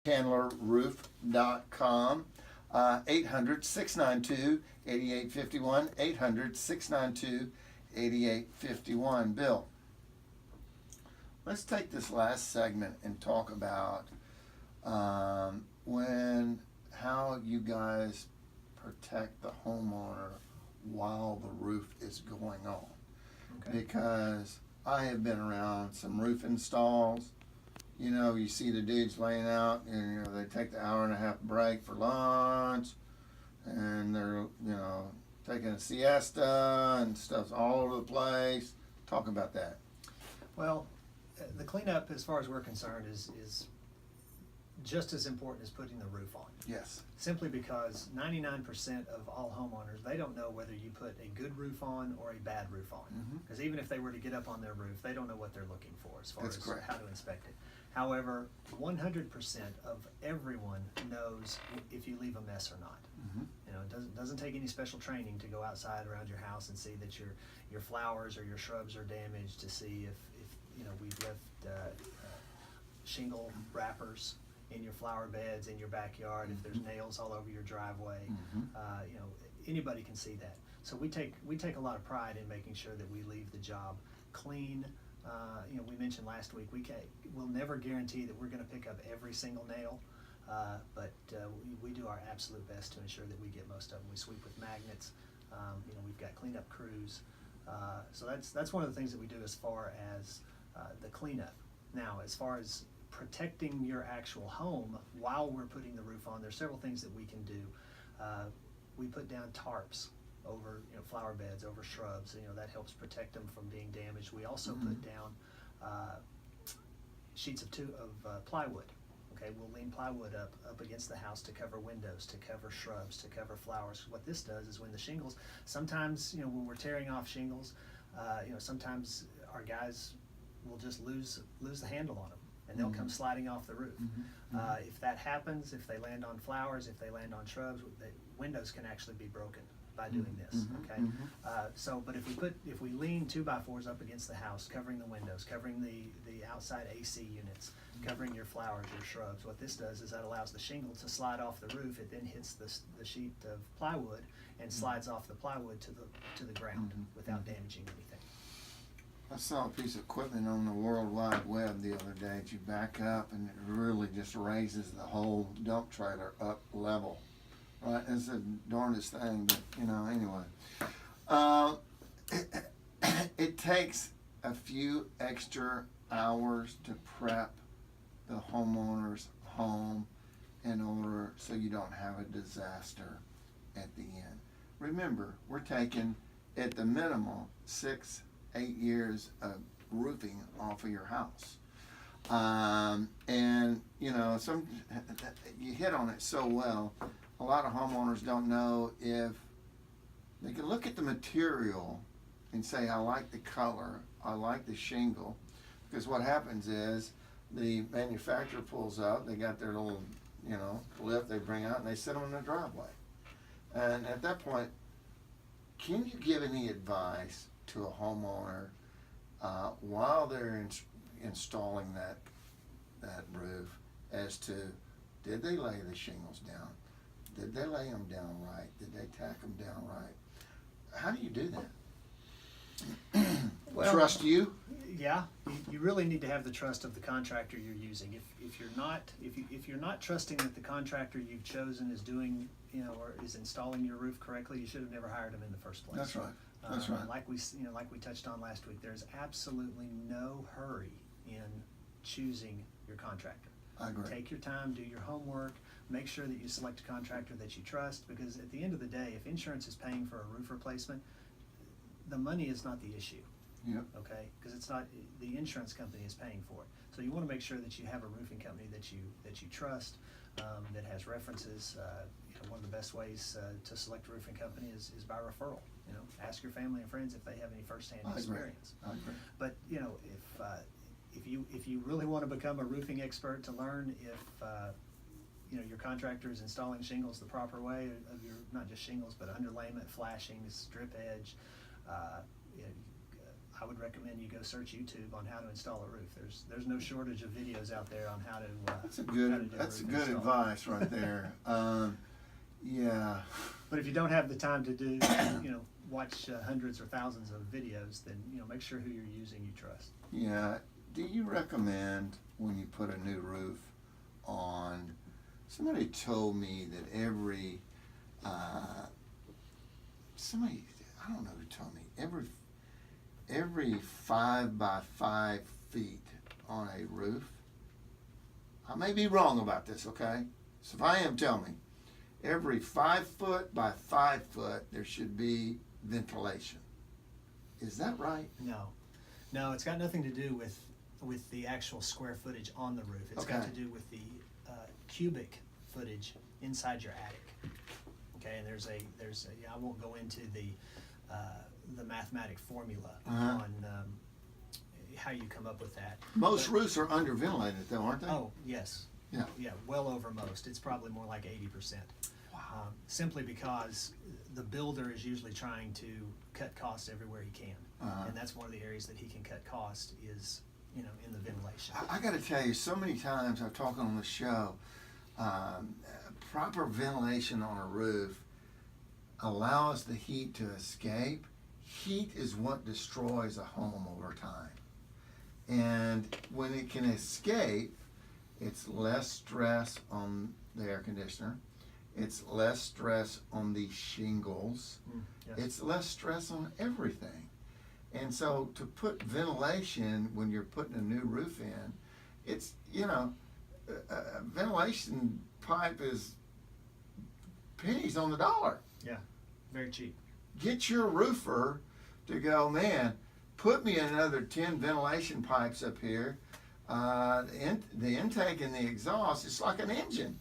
ChandlerRoof.com. 800-692-8851. 800-692-8851. Bill, let's take this last segment and talk about how you guys protect the homeowner while the roof is going on. Okay. Because I have been around some roof installs. You know, you see the dudes laying out, and you know they take the hour and a half break for lunch, and they're taking a siesta and stuff's all over the place. Talk about that. Well, the cleanup, as far as we're concerned, is just as important as putting the roof on. Yes. Simply because 99% of all homeowners, they don't know whether you put a good roof on or a bad roof on. Because even if they were to get up on their roof, they don't know what they're looking for as far as how to inspect it. However, 100% of everyone knows if you leave a mess or not. You know, it doesn't take any special training to go outside around your house and see that your flowers or your shrubs are damaged, to see if we've left shingle wrappers in your flower beds in your backyard, if there's nails all over your driveway. Anybody can see that. So we take a lot of pride in making sure that we leave the job clean. We mentioned last week we'll never guarantee that we're going to pick up every single nail, but we do our absolute best to ensure that we get most of them. We sweep with magnets. We've got cleanup crews. So that's one of the things that we do as far as the cleanup. Now, as far as protecting your actual home while we're putting the roof on, there's several things that we can do. We put down tarps over flower beds, over shrubs. That helps protect them from being damaged. We also put down sheets of plywood. Okay, we'll lean plywood up against the house to cover windows, to cover shrubs, to cover flowers. What this does is when the shingles, sometimes when we're tearing off shingles, sometimes our guys will just lose the handle on them, and they'll come sliding off the roof. If that happens, if they land on flowers, if they land on shrubs, the windows can actually be broken by doing this. Okay, but if we lean 2x4s up against the house, covering the windows, covering the outside AC units, covering your flowers, your shrubs, what this does is that allows the shingle to slide off the roof. It then hits the sheet of plywood and slides off the plywood to the ground without damaging anything. I saw a piece of equipment on the World Wide Web the other day that you back up and it really just raises the whole dump trailer up level. Right, it's the darndest thing, but anyway. It takes a few extra hours to prep the homeowner's home in order so you don't have a disaster at the end. Remember, we're taking at the minimum 6-8 years of roofing off of your house. And you hit on it so well. A lot of homeowners don't know if they can look at the material and say, I like the color, I like the shingle, because what happens is the manufacturer pulls up, they got their little lift they bring out and they sit them in the driveway. And at that point, can you give any advice to a homeowner while they're installing that roof as to, did they lay the shingles down? Did they lay them down right? Did they tack them down right? How do you do that? Well, trust you? Yeah, you really need to have the trust of the contractor you're using. If you're not trusting that the contractor you've chosen is doing or is installing your roof correctly, you should have never hired them in the first place. That's right. That's right. Like we touched on last week, there's absolutely no hurry in choosing your contractor. I agree. Take your time, do your homework, make sure that you select a contractor that you trust, because at the end of the day, if insurance is paying for a roof replacement, the money is not the issue. Yep. Okay, because it's not, the insurance company is paying for it. So you want to make sure that you have a roofing company that you trust, that has references. One of the best ways to select a roofing company is by referral. Ask your family and friends if they have any firsthand experience. I agree. But if you really want to become a roofing expert, to learn if your contractor is installing shingles the proper way, of your, not just shingles but underlayment, flashings, drip edge, I would recommend you go search YouTube on how to install a roof. There's no shortage of videos out there on how to. That's a how to good. do a That's roof good install. advice right there. Yeah. But if you don't have the time to do, watch hundreds or thousands of videos, then make sure who you're using you trust. Yeah. Do you recommend when you put a new roof on? Somebody told me that every somebody, I don't know who told me, every 5 by 5 feet on a roof. I may be wrong about this, okay? So if I am, tell me. Every 5 foot by 5 foot, there should be ventilation. Is that right? No, it's got nothing to do with the actual square footage on the roof. It's got Okay. to do with the cubic footage inside your attic. Okay, and there's a I won't go into the mathematic formula Uh-huh. on how you come up with that. Most But- roofs are underventilated though, aren't they? Oh, yes. Yeah. Yeah, well over most. It's probably more like 80%. Wow. Simply because the builder is usually trying to cut costs everywhere he can. Uh-huh. And that's one of the areas that he can cut cost is, in the ventilation. I got to tell you, so many times I've talked on the show, proper ventilation on a roof allows the heat to escape. Heat is what destroys a home over time. And when it can escape, it's less stress on the air conditioner. It's less stress on the shingles. Yes. It's less stress on everything. And so to put ventilation when you're putting a new roof in, it's, a ventilation pipe is pennies on the dollar. Yeah, very cheap. Get your roofer to go, man, put me another 10 ventilation pipes up here. The intake and the exhaust, it's like an engine.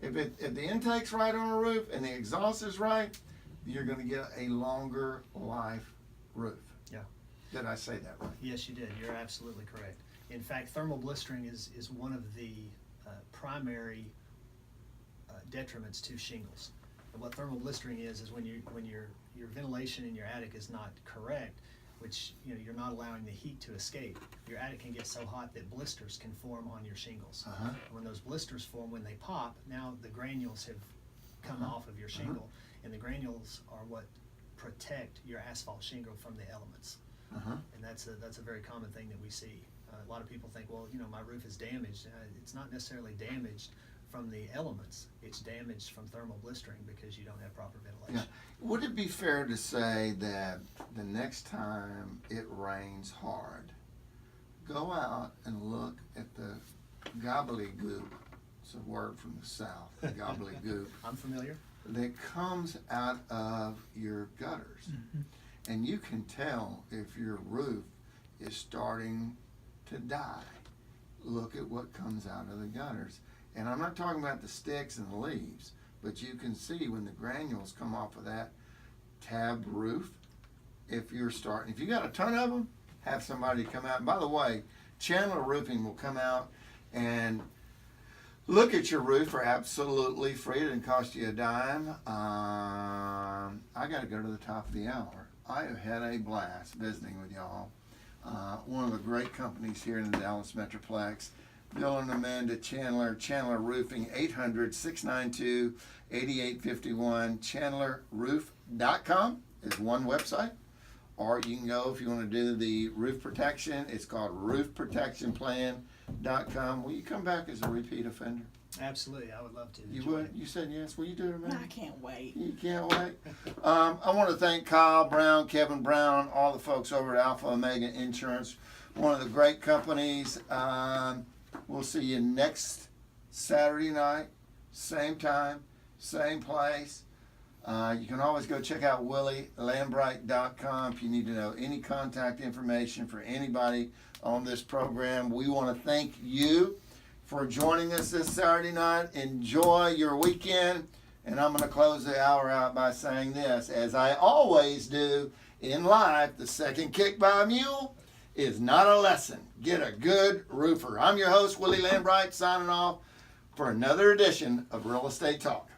If the intake's right on a roof and the exhaust is right, you're going to get a longer life roof. Yeah. Did I say that right? Yes, you did. You're absolutely correct. In fact, thermal blistering is one of the primary detriments to shingles. And what thermal blistering is when your ventilation in your attic is not correct, which you're not allowing the heat to escape. Your attic can get so hot that blisters can form on your shingles. Uh-huh. When those blisters form, when they pop, now the granules have come Uh-huh. off of your shingle, and the granules are what protect your asphalt shingle from the elements. Uh-huh. And that's a very common thing that we see. A lot of people think, well, my roof is damaged. It's not necessarily damaged from the elements. It's damaged from thermal blistering because you don't have proper ventilation. Yeah. Would it be fair to say that the next time it rains hard, go out and look at the gobbledygook, it's a word from the South, gobbledygook, I'm familiar. that comes out of your gutters. Mm-hmm. And you can tell if your roof is starting to die. Look at what comes out of the gutters. And I'm not talking about the sticks and the leaves, but you can see when the granules come off of that tabbed roof, if you got a ton of them, have somebody come out. And by the way, Chandler Roofing will come out and look at your roof for absolutely free. It didn't cost you a dime. I got to go to the top of the hour. I have had a blast visiting with y'all. One of the great companies here in the Dallas Metroplex. Bill and Amanda Chandler, Chandler Roofing, 800-692-8851. ChandlerRoof.com is one website. Or you can go, if you want to do the roof protection, it's called roofprotectionplan.com. Will you come back as a repeat offender? Absolutely, I would love to. You would? You said yes. Will you do it, Amanda? I can't wait. You can't wait. I want to thank Kyle Brown, Kevin Brown, all the folks over at Alpha Omega Insurance, one of the great companies. We'll see you next Saturday night, same time, same place. You can always go check out WillieLambright.com if you need to know any contact information for anybody on this program. We want to thank you for joining us this Saturday night. Enjoy your weekend. And I'm going to close the hour out by saying this. As I always do in life, the second kick by a mule is not a lesson. Get a good roofer. I'm your host, Willie Lambright, signing off for another edition of Real Estate Talk.